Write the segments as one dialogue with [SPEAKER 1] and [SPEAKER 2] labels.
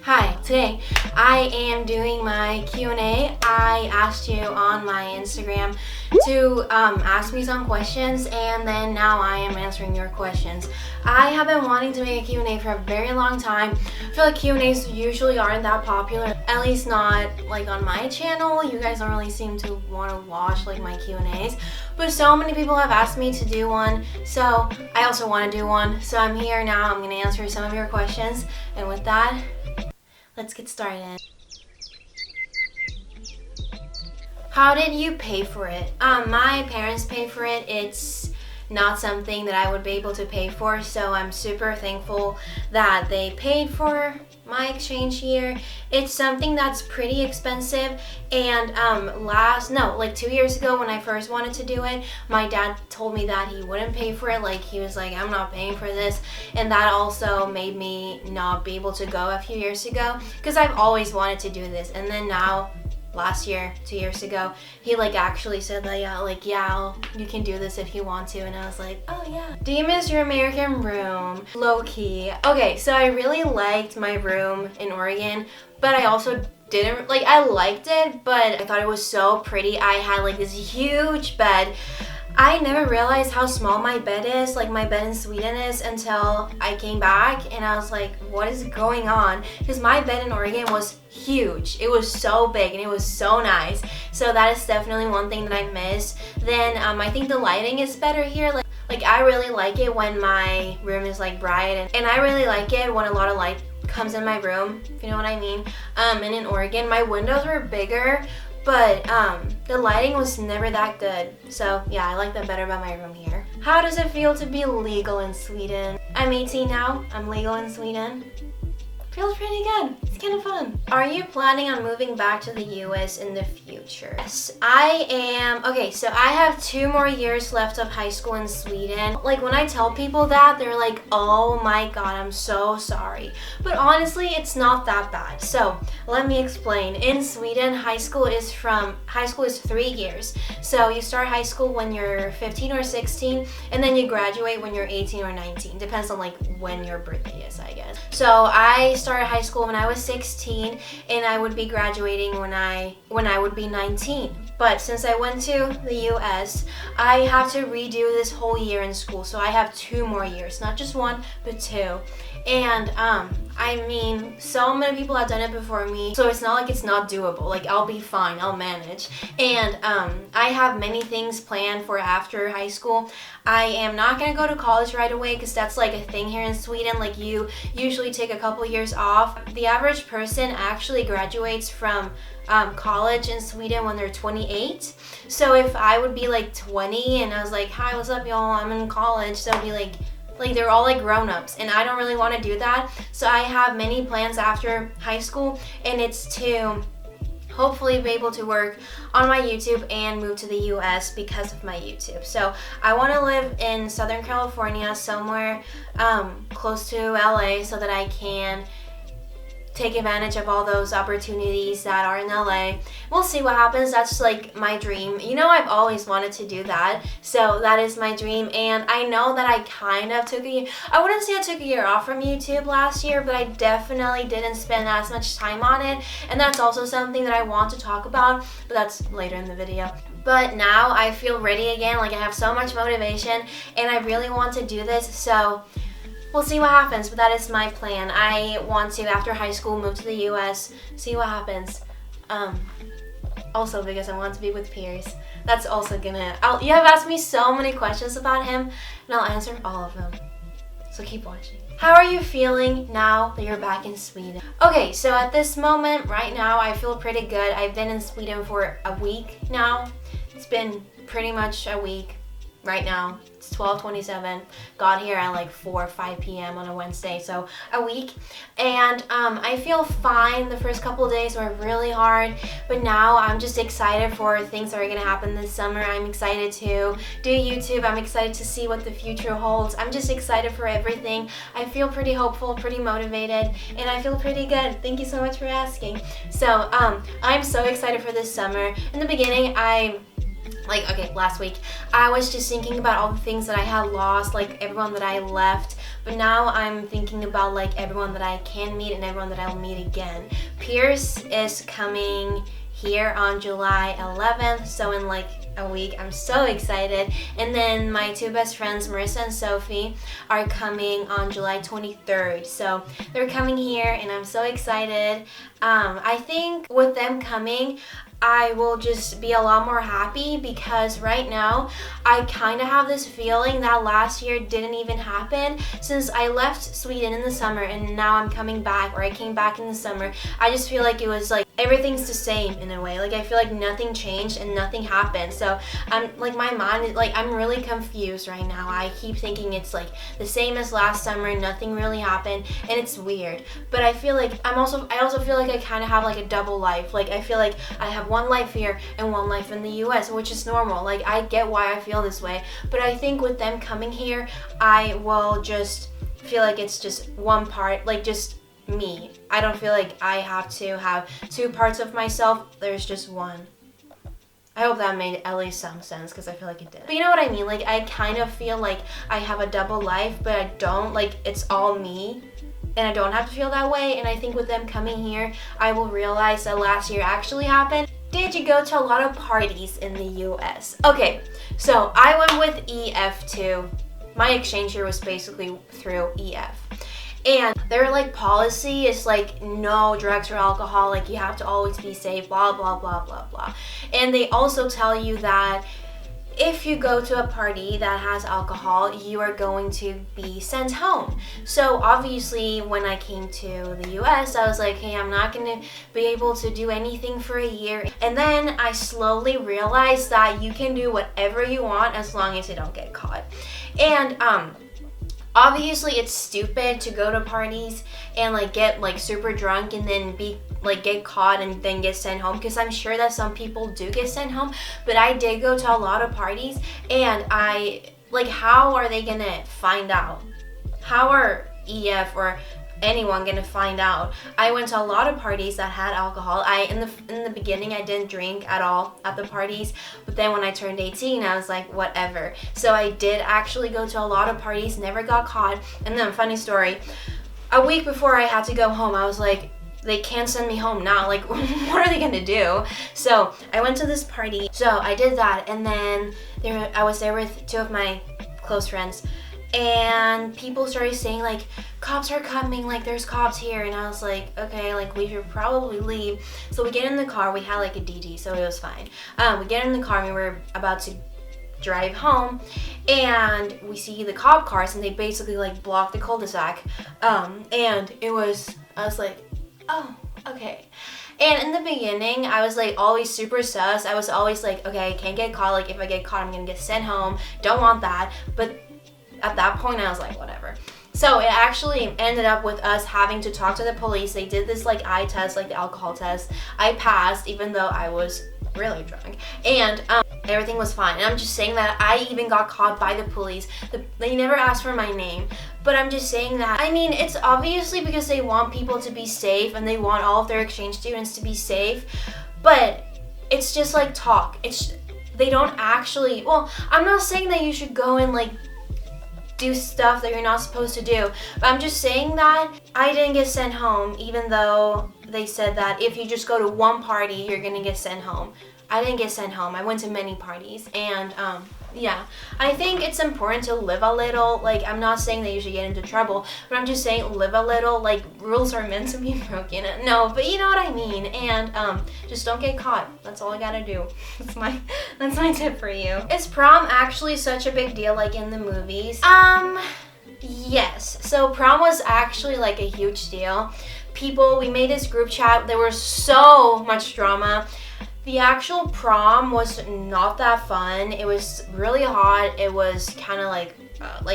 [SPEAKER 1] Hi, today I am doing my Q&A. I asked you on my Instagram to ask me some questions, and then now I am answering your questions. I have been wanting to make a Q&A for a very long time. I feel like Q&As usually aren't that popular, at least not like on my channel. You guys don't really seem to want to watch like my Q&As, but so many people have asked me to do one, so I also want to do one. So I'm here now. I'm going to answer some of your questions, and with that, let's get started. How did you pay for it? My parents paid for it. It's not something that I would be able to pay for, so I'm super thankful that they paid for my exchange year. It's something that's pretty expensive, and 2 years ago when I first wanted to do it, my dad told me that he wouldn't pay for it. Like, he was like, I'm not paying for this, and that also made me not be able to go a few years ago, because I've always wanted to do this. And then now, last year, 2 years ago, he actually said that you can do this if you want to, and I was like, oh yeah. Do you miss your American room? Low-key. Okay, so I really liked my room in Oregon, but I also didn't, I liked it, but I thought it was so pretty. I had this huge bed. I never realized how small my bed is, my bed in Sweden is, until I came back and I was like, what is going on? Because my bed in Oregon was huge. It was so big and it was so nice. So that is definitely one thing that I miss. Then I think the lighting is better here. I really like it when my room is bright, and I really like it when a lot of light comes in my room, if you know what I mean. And in Oregon, my windows were bigger, but the lighting was never that good. So yeah, I like that better about my room here. How does it feel to be legal in Sweden? I'm 18 now. I'm legal in Sweden. Feels pretty good. It's kind of fun. Are you planning on moving back to the US in the future? Yes, I am. Okay, so I have 2 more years left of high school in Sweden. When I tell people that, they're like, oh my god, I'm so sorry. But honestly, it's not that bad. So let me explain. In Sweden, high school is 3 years. So you start high school when you're 15 or 16, and then you graduate when you're 18 or 19. Depends on when your birthday is, I guess. So I started high school when I was 16, and I would be graduating when I would be 19. But since I went to the US, I have to redo this whole year in school. So I have 2 more years, not just 1, but 2. And I mean, so many people have done it before me, so it's not like it's not doable. I'll be fine, I'll manage. And I have many things planned for after high school. I am not gonna go to college right away, because that's a thing here in Sweden. You usually take a couple years off. The average person actually graduates from college in Sweden when they're 28. So if I would be 20 and I was like, hi, what's up y'all, I'm in college, so it'd be they're all grown-ups, and I don't really want to do that. So I have many plans after high school, and it's to hopefully be able to work on my YouTube and move to the US because of my YouTube. So I want to live in Southern California, somewhere close to LA, so that I can take advantage of all those opportunities that are in LA. We'll see what happens. That's my dream. I've always wanted to do that. So that is my dream. And I know that I kind of I wouldn't say I took a year off from YouTube last year, but I definitely didn't spend as much time on it. And that's also something that I want to talk about, but that's later in the video. But now I feel ready again. I have so much motivation, and I really want to do this. So we'll see what happens, but that is my plan. I want to, after high school, move to the US, see what happens. Also because I want to be with Piers. That's also you have asked me so many questions about him, and I'll answer all of them. So keep watching. How are you feeling now that you're back in Sweden? Okay, so at this moment, right now, I feel pretty good. I've been in Sweden for a week now. It's been pretty much a week. Right now, it's 12:27. Got here at 4 or 5 p.m. on a Wednesday, so a week. And I feel fine. The first couple of days were really hard, but now I'm just excited for things that are gonna happen this summer. I'm excited to do YouTube. I'm excited to see what the future holds. I'm just excited for everything. I feel pretty hopeful, pretty motivated, and I feel pretty good. Thank you so much for asking. So I'm so excited for this summer. In the beginning, last week, I was just thinking about all the things that I had lost, everyone that I left but now I'm thinking about like everyone that I can meet and everyone that I'll meet again. Pierce is coming here on July 11th, so in like a week. I'm so excited. And then my two best friends, Marissa and Sophie, are coming on July 23rd. So they're coming here and I'm so excited. I think with them coming, I will just be a lot more happy because right now I kind of have this feeling that last year didn't even happen. Since I left Sweden in the summer and now I'm coming back, or I came back in the summer, I just feel like it was like everything's the same in a way. Like I feel like nothing changed and nothing happened. So I'm like, my mind is like, I'm really confused right now. I keep thinking it's like the same as last summer, nothing really happened, and it's weird. But I feel like I also feel like I kind of have like a double life. Like I feel like I have one life here and one life in the US, which is normal. Like I get why I feel this way, but I think with them coming here, I will just feel like it's just one part, like just me. I don't feel like I have to have two parts of myself. There's just one. I hope that made at least some sense because I feel like it did. But you know what I mean? Like I kind of feel like I have a double life, but I don't. Like it's all me. And I don't have to feel that way. And I think with them coming here, I will realize that last year actually happened. Did you go to a lot of parties in the US? Okay, so I went with EF too. My exchange year was basically through EF. And their like policy is like no drugs or alcohol, like you have to always be safe, blah, blah, blah, blah, blah. And they also tell you that if you go to a party that has alcohol, you are going to be sent home. So obviously when I came to the US, I was like, hey, I'm not gonna be able to do anything for a year. And then I slowly realized that you can do whatever you want as long as you don't get caught. And obviously it's stupid to go to parties and like get like super drunk and then be like get caught and then get sent home, because I'm sure that some people do get sent home. But I did go to a lot of parties, and I like, how are they gonna find out? How are EF or anyone gonna find out? I went to a lot of parties that had alcohol. In the beginning I didn't drink at all at the parties, but then when I turned 18 I was like, whatever. So I did actually go to a lot of parties, never got caught. And then funny story, a week before I had to go home, I was like, they can't send me home now, like what are they gonna do? So I went to this party, so I did that, and then I was there with two of my close friends, and people started saying like, cops are coming, like there's cops here. And I was like, okay, like we should probably leave. So we get in the car, we had like a DD, so it was fine. We get in the car and we were about to drive home, and we see the cop cars, and they basically like block the cul-de-sac. And I was like, oh, okay. And in the beginning, I was like always super sus. I was always like, okay, I can't get caught. Like if I get caught, I'm gonna get sent home. Don't want that. But at that point, I was like, whatever. So it actually ended up with us having to talk to the police. They did this like eye test, like the alcohol test. I passed, even though I was really drunk. And everything was fine. And I'm just saying that I even got caught by the police. They never asked for my name. But I'm just saying that, I mean, it's obviously because they want people to be safe and they want all of their exchange students to be safe. But it's just like talk. They don't actually, well, I'm not saying that you should go and like do stuff that you're not supposed to do. But I'm just saying that I didn't get sent home, even though they said that if you just go to one party, you're gonna get sent home. I didn't get sent home. I went to many parties, and yeah, I think it's important to live a little. Like, I'm not saying that you should get into trouble, but I'm just saying live a little. Like, rules are meant to be broken. No, but you know what I mean. And just don't get caught. That's all I gotta do. That's my tip for you. Is prom actually such a big deal like in the movies? Yes. So prom was actually like a huge deal. We made this group chat. There was so much drama. The actual prom was not that fun. It was really hot. It was kind of like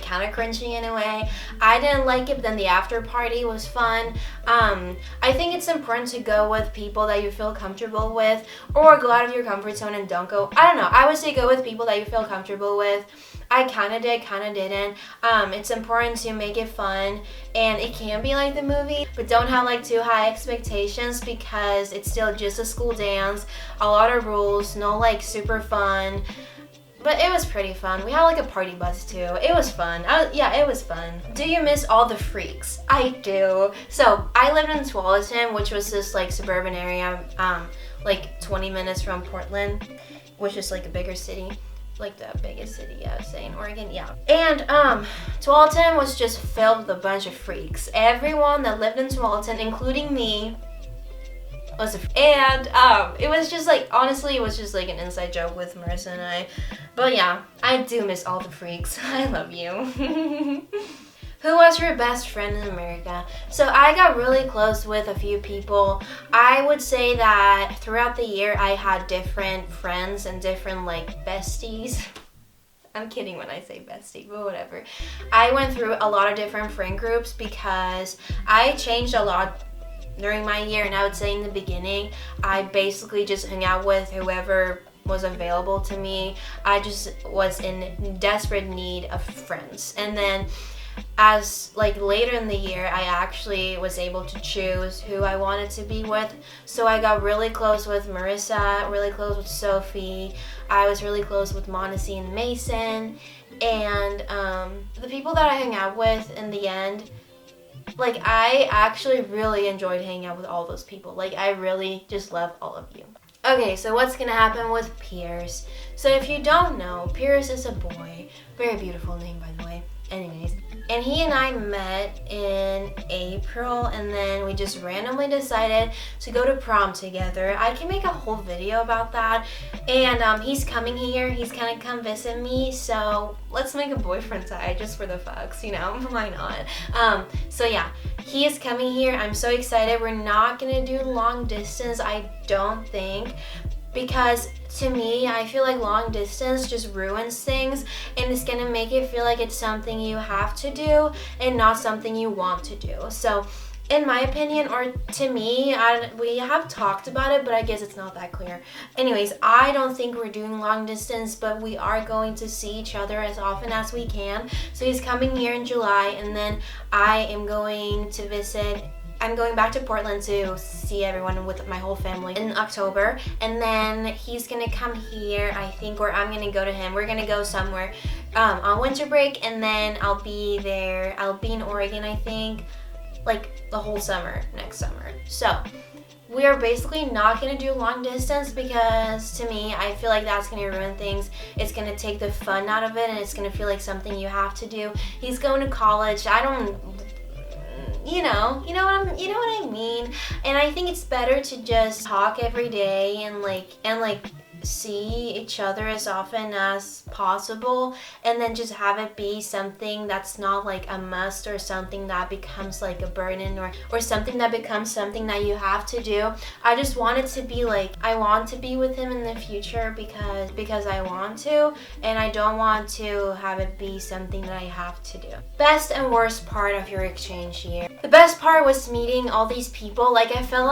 [SPEAKER 1] kind of cringy in a way. I didn't like it, but then the after party was fun. I think it's important to go with people that you feel comfortable with, or go out of your comfort zone and don't go. I don't know. I would say go with people that you feel comfortable with. I kind of did, kind of didn't. It's important to make it fun, and it can be like the movie, but don't have like too high expectations because it's still just a school dance. A lot of rules, no like super fun. But it was pretty fun. We had like a party bus too. It was fun. Yeah, it was fun. Do you miss all the freaks? I do. So I lived in Tualatin, which was this like suburban area, like 20 minutes from Portland, which is like a bigger city. Like the biggest city, I would say, in Oregon, yeah. And Tualatin was just filled with a bunch of freaks. Everyone that lived in Tualatin, including me, was and it was just like, honestly, it was just like an inside joke with Marissa and I. But yeah, I do miss all the freaks. I love you. Who was your best friend in America? So I got really close with a few people. I would say that throughout the year I had different friends and different like besties. I'm kidding when I say bestie, but whatever. I went through a lot of different friend groups because I changed a lot during my year, and I would say in the beginning I basically just hung out with whoever was available to me. I just was in desperate need of friends. And then as like later in the year, I actually was able to choose who I wanted to be with. So I got really close with Marissa, really close with Sophie. I was really close with Monacy and Mason. And the people that I hung out with in the end, like I actually really enjoyed hanging out with all those people. Like I really just love all of you. Okay, so what's gonna happen with Pierce? So if you don't know, Pierce is a boy. Very beautiful name, by the way. Anyways, and he and I met in April, and then we just randomly decided to go to prom together. I can make a whole video about that. And he's coming here. He's gonna come visit me. So let's make a boyfriend tie just for the fucks, you know? Why not? So yeah, he is coming here. I'm so excited. We're not gonna do long distance, I don't think, because to me, I feel like long distance just ruins things, and it's gonna make it feel like it's something you have to do and not something you want to do. So in my opinion, or to me, we have talked about it, but I guess it's not that clear. Anyways, I don't think we're doing long distance, but we are going to see each other as often as we can. So he's coming here in July, and then I am going to visit. I'm going back to Portland to see everyone with my whole family in October, and then he's gonna come here, I think, or I'm gonna go to him. We're gonna go somewhere on winter break, and then I'll be there. I'll be in Oregon, I think, like the whole summer, next summer. So we are basically not gonna do long distance because to me, I feel like that's gonna ruin things. It's gonna take the fun out of it, and it's gonna feel like something you have to do. He's going to college. I don't. You know what I mean? And I think it's better to just talk every day and like see each other as often as possible, and then just have it be something that's not like a must or something that becomes like a burden or something that becomes something that you have to do. I just want it to be like, I want to be with him in the future because I want to, and I don't want to have it be something that I have to do. Best and worst part of your exchange year. The best part was meeting all these people. I feel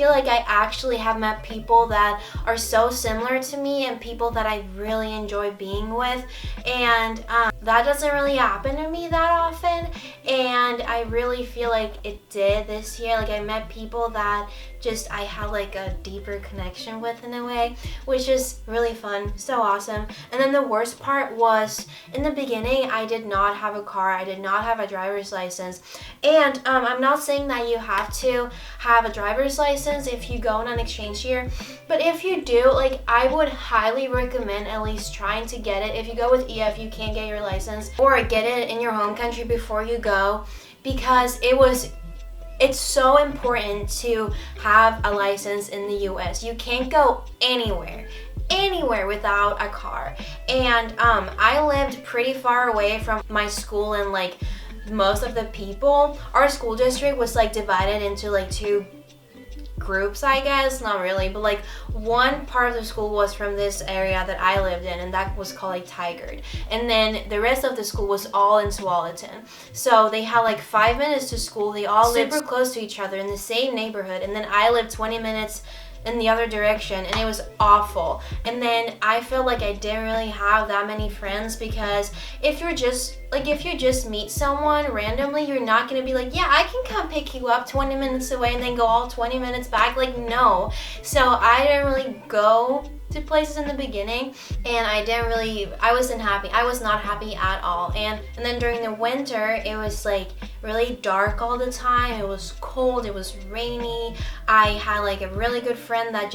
[SPEAKER 1] like I actually have met people that are so similar to me and people that I really enjoy being with, and that doesn't really happen to me that often, and I really feel like it did this year. Like I met people that just I had like a deeper connection with in a way, which is really fun, so awesome. And then the worst part was in the beginning, I did not have a car, I did not have a driver's license, and I'm not saying that you have to have a driver's license if you go on an exchange year, but if you do, like I would highly recommend at least trying to get it. If you go with EF, you can't get your license, or get it in your home country before you go, because it's so important to have a license in the US. You can't go anywhere without a car. And I lived pretty far away from my school, and like most of the people, our school district was like divided into like two groups, I guess. Not really, but like one part of the school was from this area that I lived in, and that was called like Tigard, and then the rest of the school was all in Tualatin. So they had like 5 minutes to school. They all lived super close to each other in the same neighborhood, and then I lived 20 minutes in the other direction, and it was awful. And then I feel like I didn't really have that many friends, because if you just meet someone randomly, you're not gonna be like, yeah, I can come pick you up 20 minutes away and then go all 20 minutes back. Like, no. So I didn't really go to places in the beginning, and I wasn't happy. I was not happy at all. And then during the winter, it was like really dark all the time. It was cold, it was rainy. I had like a really good friend that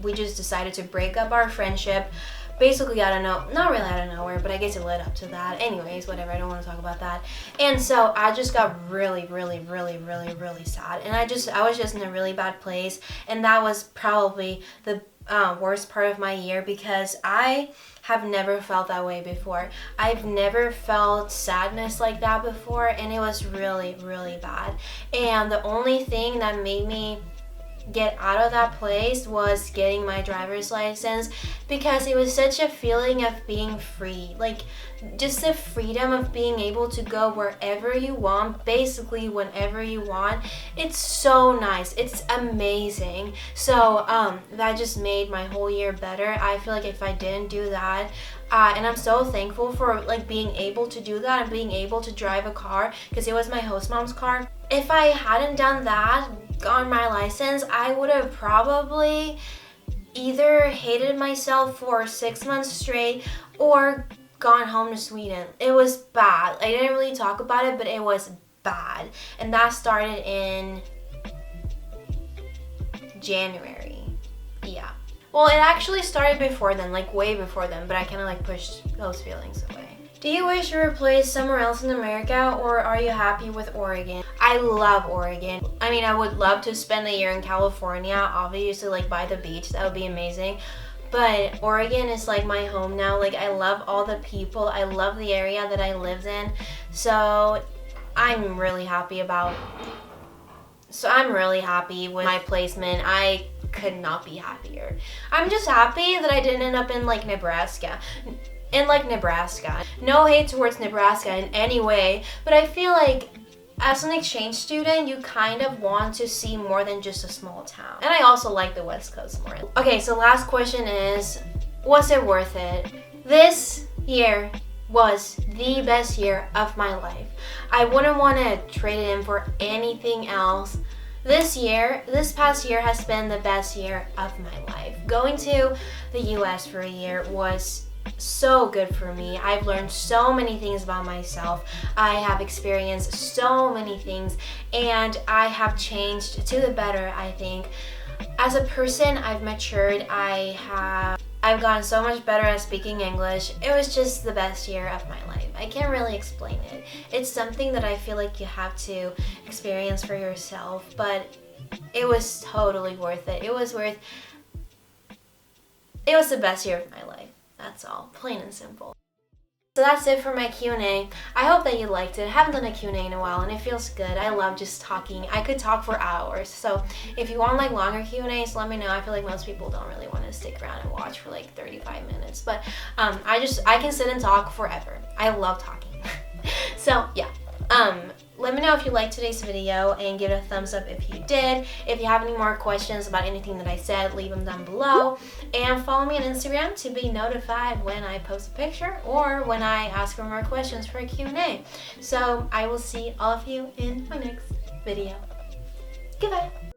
[SPEAKER 1] we just decided to break up our friendship. Basically, I don't know, not really out of nowhere, but I guess it led up to that. Anyways, whatever, I don't want to talk about that. And so I just got really, really, really, really, really sad. And I was just in a really bad place. And that was probably the worst part of my year, because I have never felt that way before. I've never felt sadness like that before, and it was really, really bad. And the only thing that made me get out of that place was getting my driver's license, because it was such a feeling of being free, like just the freedom of being able to go wherever you want, basically whenever you want. It's so nice, it's amazing. So that just made my whole year better. I feel like if I didn't do that, and I'm so thankful for like being able to do that and being able to drive a car, because it was my host mom's car. If I hadn't done that, gotten my license, I would have probably either hated myself for 6 months straight or gone home to Sweden. It was bad. I didn't really talk about it, but it was bad. And that started in January. Yeah. Well, it actually started before then, like way before then, but I kind of like pushed those feelings away. Do you wish you were placed somewhere else in America, or are you happy with Oregon? I love Oregon. I mean, I would love to spend a year in California, obviously like by the beach. That would be amazing. But Oregon is like my home now. Like, I love all the people. I love the area that I lived in. So I'm really happy with my placement. I could not be happier. I'm just happy that I didn't end up in like Nebraska. No hate towards Nebraska in any way, but I feel like as an exchange student, you kind of want to see more than just a small town. And I also like the West Coast more. Okay, so last question is, was it worth it? This year was the best year of my life. I wouldn't want to trade it in for anything else. This past year has been the best year of my life. Going to the US for a year was so good for me. I've learned so many things about myself. I have experienced so many things, and I have changed to the better, I think. As a person, I've matured. I've gotten so much better at speaking English. It was just the best year of my life. I can't really explain it. It's something that I feel like you have to experience for yourself, but it was totally worth it. It was the best year of my life. That's all, plain and simple. So that's it for my Q&A. I hope that you liked it. I haven't done a Q&A in a while, and it feels good. I love just talking. I could talk for hours. So if you want like longer Q&As, let me know. I feel like most people don't really want to stick around and watch for like 35 minutes. But I can sit and talk forever. I love talking. So yeah. Let me know if you liked today's video and give it a thumbs up if you did. If you have any more questions about anything that I said, leave them down below. And follow me on Instagram to be notified when I post a picture or when I ask for more questions for a Q&A. So I will see all of you in my next video. Goodbye.